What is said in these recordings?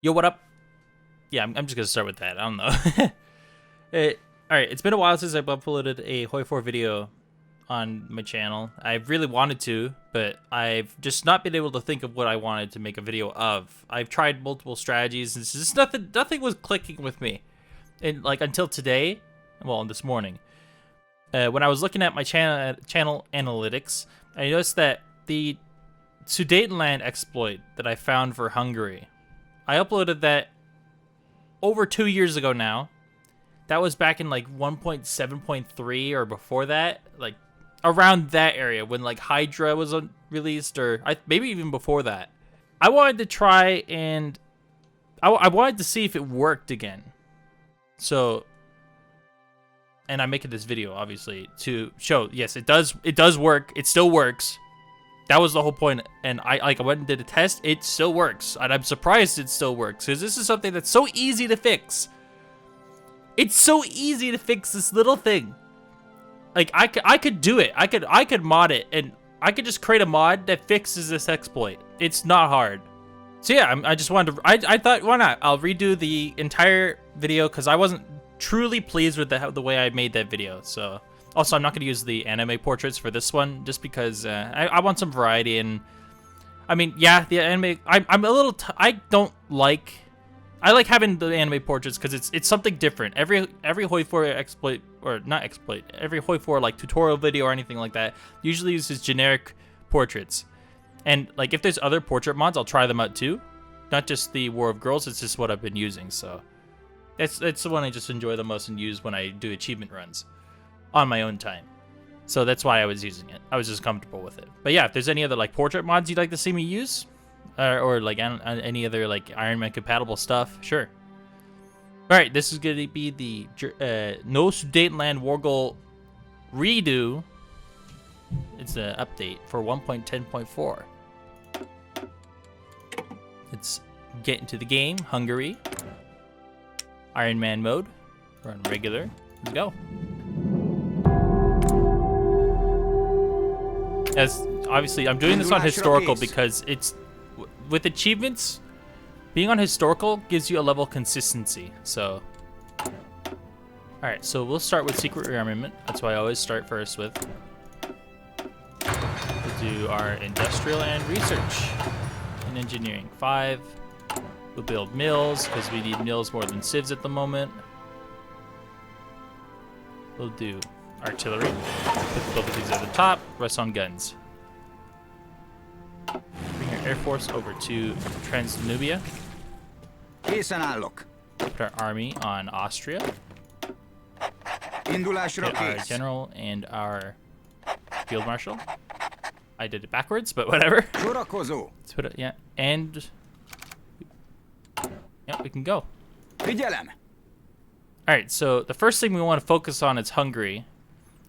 Yo, what up? Yeah, I'm just gonna start with that. I don't know. Alright, it's been a while since I've uploaded a Hoi 4 video on my channel. I really wanted to, but I've just not been able to think of what I wanted to make a video of. I've tried multiple strategies, and it's just nothing was clicking with me. And like until today, well, this morning, when I was looking at my channel analytics, I noticed that the Sudetenland exploit that I found for Hungary, I uploaded that over 2 years ago now. That was back in like 1.7.3 or before that, like around that area when like Hydra was released, or maybe even before that. I wanted to try and I wanted to see if it worked again. So, and I'm making this video obviously to show, yes, it does work. It still works. That was the whole point. And I went and did a test. It still works. And I'm surprised it still works, because this is something that's so easy to fix. It's so easy to fix this little thing. Like I could do it. I could mod it, and I could just create a mod that fixes this exploit. It's not hard. So yeah, I just wanted to, I thought, why not? I'll redo the entire video because I wasn't truly pleased with the way I made that video. So also, I'm not going to use the anime portraits for this one, just because I want some variety. And I mean, yeah, the anime, I'm a little, I like having the anime portraits because it's something different. Every Hoi 4 exploit, or not exploit, every Hoi 4 like tutorial video or anything like that usually uses generic portraits. And like if there's other portrait mods, I'll try them out too. Not just the War of Girls, it's just what I've been using. So it's the one I just enjoy the most and use when I do achievement runs on my own time. So that's why I was using it. I was just comfortable with it. But yeah, if there's any other like portrait mods you'd like to see me use, or like any other like Iron Man compatible stuff, sure. All right, this is going to be the No Sudetenland Wargoal redo. It's an update for 1.10.4. Let's get into the game. Hungary. Iron Man mode. We're on regular. Let's go. As obviously, I'm doing this on historical because it's with achievements. Being on historical gives you a level of consistency. So, all right. So we'll start with secret rearmament. That's why I always start first with. We'll do our industrial and research and engineering 5. We'll build mills because we need mills more than civs at the moment. We'll do artillery. Put both of these at the top. Rest on guns. Bring our air force over to Transdanubia. Put our army on Austria. Get our general and our field marshal. I did it backwards, but whatever. Let's put it, yeah, and yeah, we can go. Alright, so the first thing we want to focus on is Hungary,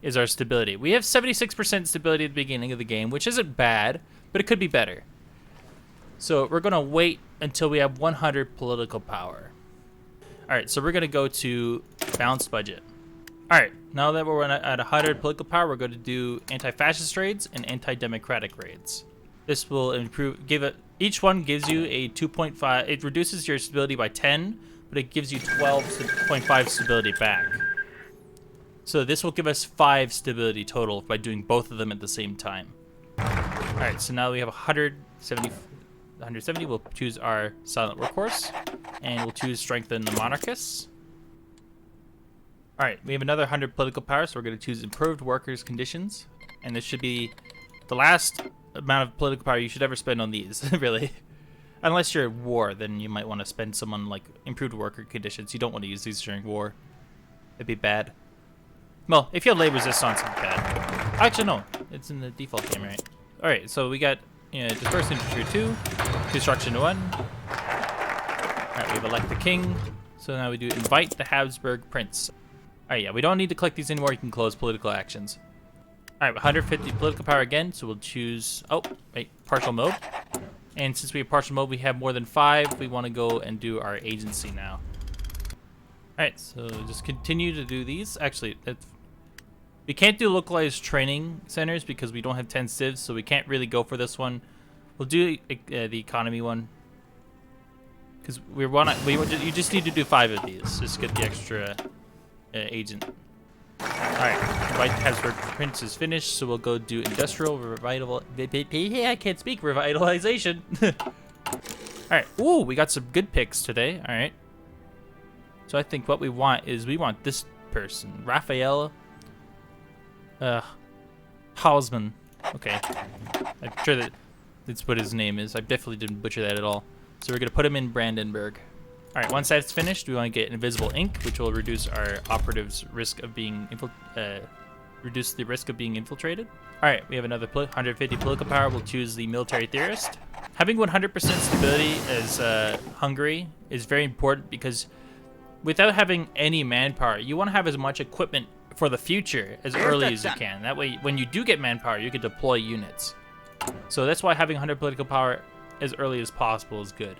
is our stability. We have 76% stability at the beginning of the game, which isn't bad, but it could be better. So we're going to wait until we have 100 political power. Alright, so we're going to go to balanced budget. Alright, now that we're at 100 political power, we're going to do anti-fascist raids and anti-democratic raids. This will improve, each one gives you a 2.5, it reduces your stability by 10, but it gives you 12.5 stability back. So this will give us 5 stability total by doing both of them at the same time. Alright, so now we have 170, we'll choose our silent workhorse, and we'll choose strengthen the monarchists. Alright, we have another 100 political power, so we're going to choose improved workers' conditions. And this should be the last amount of political power you should ever spend on these, really. Unless you're at war, then you might want to spend some on like improved worker conditions. You don't want to use these during war. It'd be bad. Well, if you have labor resistance, it's bad. Actually, no. It's in the default game, right? Alright, so we got dispersed infantry 2, construction 1. Alright, we have elect the king. So now we do invite the Habsburg prince. Alright, yeah, we don't need to click these anymore. You can close political actions. Alright, 150 political power again, so we'll choose, partial mode. And since we have partial mode, we have more than 5. We want to go and do our agency now. Alright, so just continue to do these. Actually, we can't do localized training centers because we don't have 10 civs, so we can't really go for this one. We'll do the economy one. Because you just need to do 5 of these. Just get the extra agent. Alright, White Hazard Prince is finished, so we'll go do industrial I can't speak, revitalization. Alright, ooh, we got some good picks today. Alright. So I think what we want is we want this person, Raphael Hausmann. Okay. I'm sure that's what his name is. I definitely didn't butcher that at all. So we're gonna put him in Brandenburg. All right, once that's finished, we want to get invisible ink, which will reduce our operatives' risk of being reduce the risk of being infiltrated. All right, we have another 150 political power. We'll choose the military theorist. Having 100% stability as Hungary is very important because without having any manpower, you want to have as much equipment for the future as early as you can. That way, when you do get manpower, you can deploy units. So that's why having 100 political power as early as possible is good.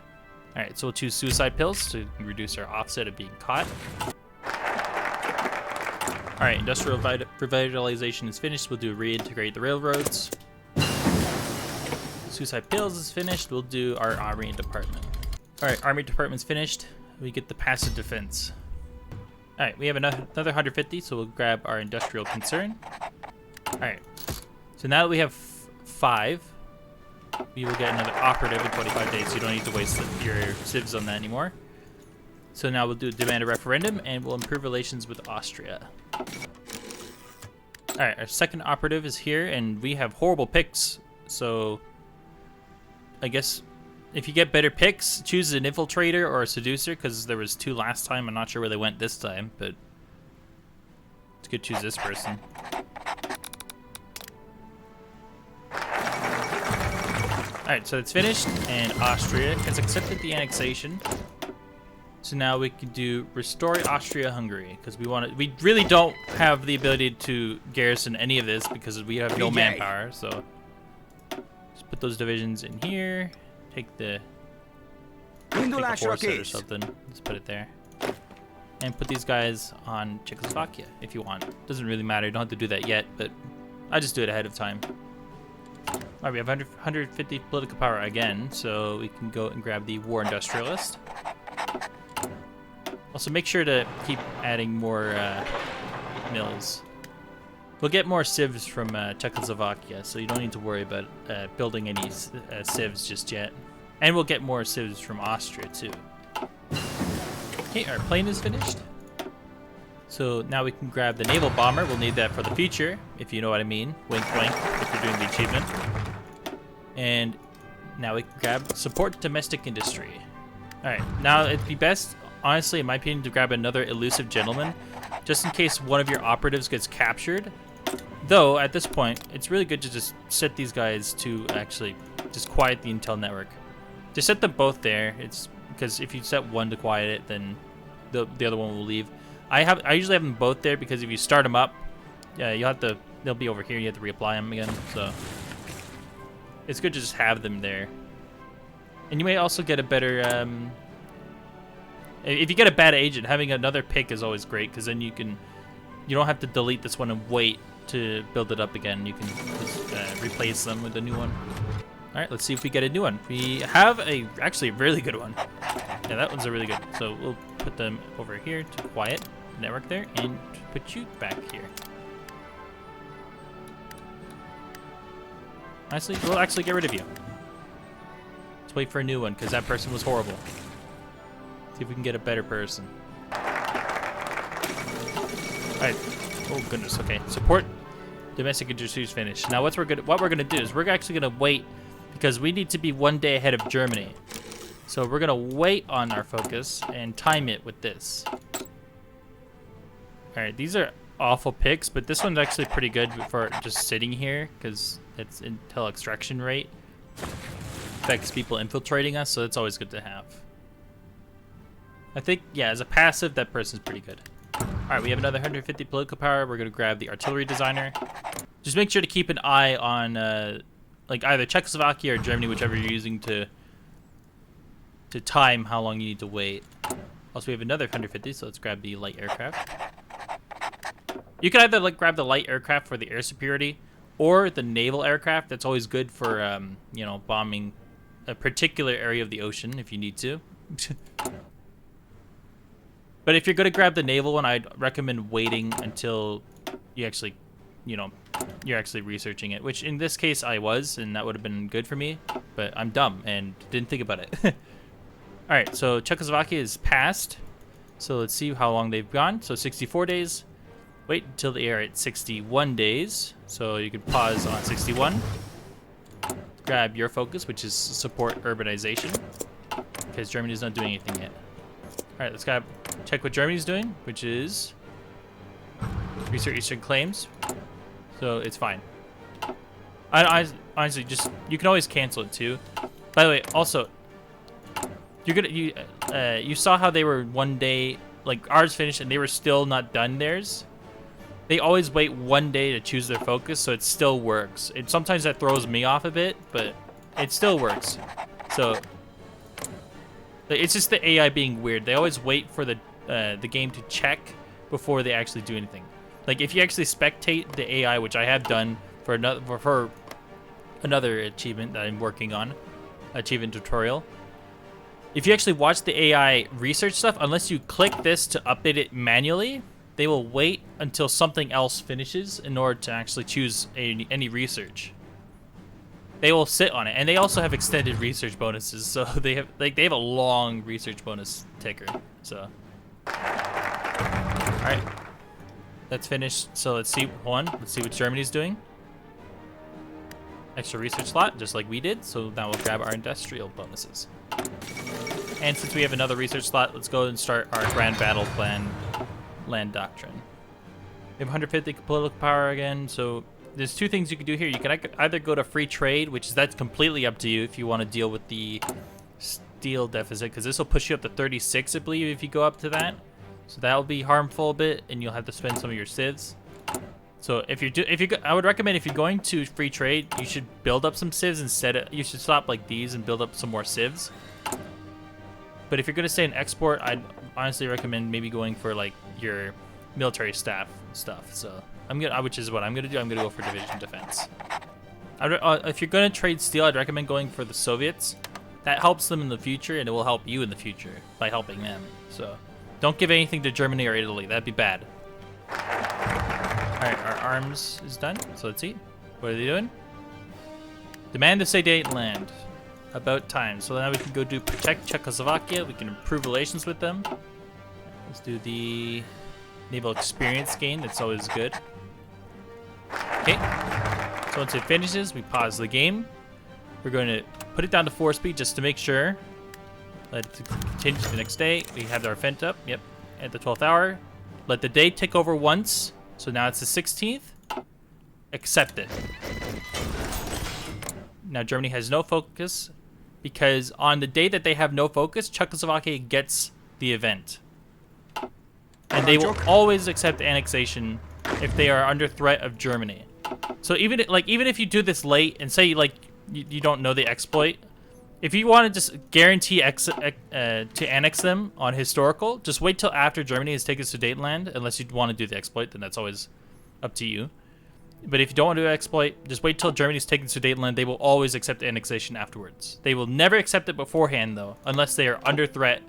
All right, so we'll choose suicide pills to reduce our offset of being caught. All right, industrial revitalization is finished. We'll do reintegrate the railroads. Suicide pills is finished. We'll do our army department. All right, army department's finished. We get the passive defense. All right, we have another 150, so we'll grab our industrial concern. All right, so now that we have 5, we will get another operative in 25 days. So you don't need to waste your civs on that anymore. So now we'll demand a referendum, and we'll improve relations with Austria. All right, our second operative is here, and we have horrible picks. So I guess if you get better picks, choose an infiltrator or a seducer, because there was 2 last time. I'm not sure where they went this time, but it's good to choose this person. Alright, so it's finished, and Austria has accepted the annexation. So now we can do restore Austria-Hungary, because we really don't have the ability to garrison any of this because we have no manpower. So just put those divisions in here. Take a horse or something. Just put it there. And put these guys on Czechoslovakia if you want. Doesn't really matter. You don't have to do that yet, but I just do it ahead of time. Alright, we have 150 political power again, so we can go and grab the war industrialist. Also, make sure to keep adding more mills. We'll get more civs from Czechoslovakia, so you don't need to worry about building any civs just yet. And we'll get more civs from Austria, too. Okay, our plane is finished. So now we can grab the naval bomber. We'll need that for the future, if you know what I mean. Wink, wink, if you're doing the achievement. And now we can grab support domestic industry. Alright, now it'd be best, honestly, in my opinion, to grab another elusive gentleman, just in case one of your operatives gets captured. Though, at this point, it's really good to just set these guys to actually just quiet the intel network. Just set them both there. It's because if you set one to quiet it, then the other one will leave. I usually have them both there because if you start them up, they'll be over here. You have to reapply them again. So it's good to just have them there. And you may also get a better. If you get a bad agent, having another pick is always great because then you don't have to delete this one and wait to build it up again. You can just replace them with a new one. All right, let's see if we get a new one. We have actually a really good one. Yeah, that one's a really good. So we'll put them over here to quiet the network there and put you back here. Honestly, we'll actually get rid of you. Let's wait for a new one because that person was horrible. See if we can get a better person. All right. Oh goodness. Okay. Support domestic industry is finished. Now what we're gonna do is we're actually gonna wait because we need to be 1 day ahead of Germany. So we're gonna wait on our focus and time it with this. All right. These are awful picks, but this one's actually pretty good for just sitting here because it's intel extraction rate. Affects people infiltrating us, so that's always good to have. I think, yeah, as a passive, that person's pretty good. All right, we have another 150 political power. We're going to grab the artillery designer. Just make sure to keep an eye on, like, either Czechoslovakia or Germany, whichever you're using to time how long you need to wait. Also, we have another 150, so let's grab the light aircraft. You can either, like, grab the light aircraft for the air superiority or the naval aircraft. That's always good for, you know, bombing a particular area of the ocean if you need to. But if you're gonna grab the naval one, I'd recommend waiting until you actually, you know, you're actually researching it. Which in this case I was, and that would have been good for me. But I'm dumb and didn't think about it. All right, so Czechoslovakia is passed. So let's see how long they've gone. So 64 days. Wait until they are at 61 days. So you can pause on 61. Grab your focus, which is support urbanization, because Germany's not doing anything yet. All right, let's check what Germany's doing, which is research Eastern claims. So it's fine. I honestly just, you can always cancel it too. By the way, also, you saw how they were one day, like ours finished and they were still not done theirs. They always wait one day to choose their focus, so it still works. And sometimes that throws me off a bit, but it still works. So it's just the AI being weird. They always wait for the game to check before they actually do anything. Like if you actually spectate the AI, which I have done for another achievement that I'm working on, achievement tutorial. If you actually watch the AI research stuff, unless you click this to update it manually, they will wait until something else finishes in order to actually choose any research. They will sit on it, and they also have extended research bonuses. So they have a long research bonus ticker. So, all right, that's finished. So let's see Let's see what Germany's doing. Extra research slot, just like we did. So now we'll grab our industrial bonuses. And since we have another research slot, let's go and start our grand battle plan. Land doctrine. We have 150 political power again, so there's two things you can do here. You can either go to free trade, that's completely up to you if you want to deal with the steel deficit, because this will push you up to 36, I believe, if you go up to that. So that'll be harmful a bit, and you'll have to spend some of your civs. So I would recommend if you're going to free trade, you should build up some civs instead. You should stop like these and build up some more civs. But if you're gonna stay in export, I'd honestly recommend maybe going for like your military staff stuff. So which is what I'm gonna do. I'm gonna go for division defense. If you're gonna trade steel, I'd recommend going for the Soviets. That helps them in the future, and it will help you in the future by helping them. So don't give anything to Germany or Italy. That'd be bad. All right, our arms is done. So let's see. What are they doing? Demand the Sudetenland. About time. So now we can go do protect Czechoslovakia. We can improve relations with them. Let's do the naval experience gain. That's always good. Okay. So once it finishes, we pause the game. We're going to put it down to 4 speed just to make sure. Let it continue to the next day. We have our event up. Yep. At the 12th hour. Let the day tick over once. So now it's the 16th. Accept it. Now Germany has no focus, because on the day that they have no focus, Czechoslovakia gets the event. And they will always accept annexation if they are under threat of Germany. So even if you do this late and say you don't know the exploit, if you want to just guarantee to annex them on historical, just wait till after Germany has taken Sudetenland. Unless you want to do the exploit, then that's always up to you. But if you don't want to exploit, just wait till Germany's taken Sudetenland. They will always accept annexation afterwards. They will never accept it beforehand, though, unless they are under threat.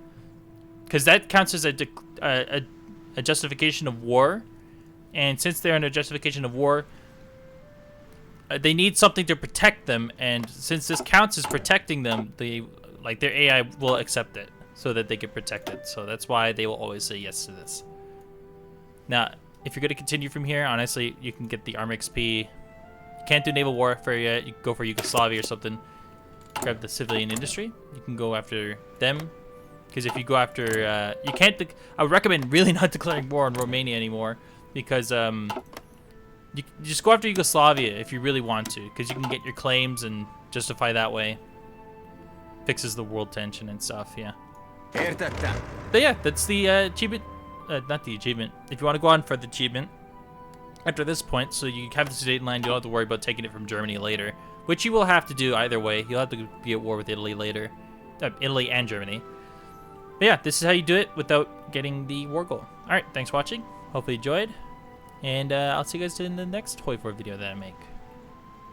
Because that counts as a justification of war. And since they're under justification of war, they need something to protect them. And since this counts as protecting them, their AI will accept it so that they get protected. So that's why they will always say yes to this. Now, if you're going to continue from here, honestly, you can get the arm XP. You can't do naval warfare yet. You can go for Yugoslavia or something. Grab the civilian industry. You can go after them. Because if you go after... you can't... I would recommend really not declaring war on Romania anymore. Because you just go after Yugoslavia if you really want to. Because you can get your claims and justify that way. Fixes the world tension and stuff, yeah. But yeah, that's the achievement. Not the achievement. If you want to go on for the achievement after this point, so you have the Sudetenland, you don't have to worry about taking it from Germany later, which you will have to do either way. You'll have to be at war with Italy later, Italy and Germany. But yeah, this is how you do it without getting the Wargoal. All right, thanks for watching. Hopefully you enjoyed, and I'll see you guys in the next Toy 4 video that I make.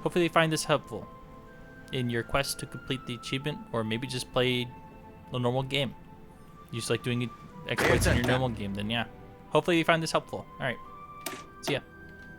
Hopefully you find this helpful in your quest to complete the achievement, or maybe just play a normal game. You just like doing exploits in your normal game, then yeah. Hopefully you find this helpful. All right. See ya.